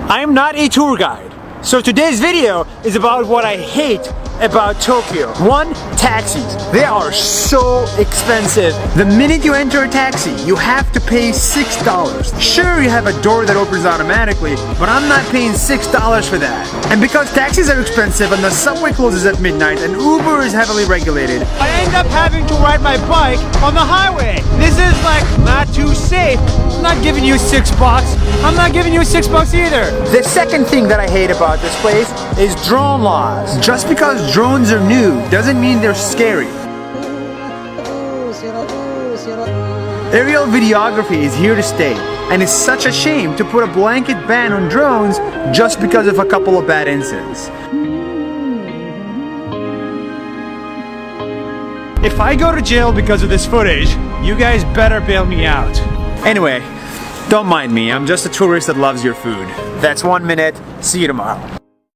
I am not a tour guide, so today's video is about what I hate about Tokyo. One, taxis. They are so expensive. The minute you enter a taxi, you have to pay $6. Sure, you have a door that opens automatically, but I'm not paying $6 for that. And because taxis are expensive and the subway closes at midnight and Uber is heavily regulated, I end up having to ride my bike on the highway. This is like not too safe. I'm not giving you $6. I'm not giving you $6 either. The second thing that I hate about this place is drone laws. Just because drones are new doesn't mean they're scary. Aerial videography is here to stay, and it's such a shame to put a blanket ban on drones just because of a couple of bad incidents. If I go to jail because of this footage, you guys better bail me out. Anyway, don't mind me, I'm just a tourist that loves your food. That's 1 minute, see you tomorrow.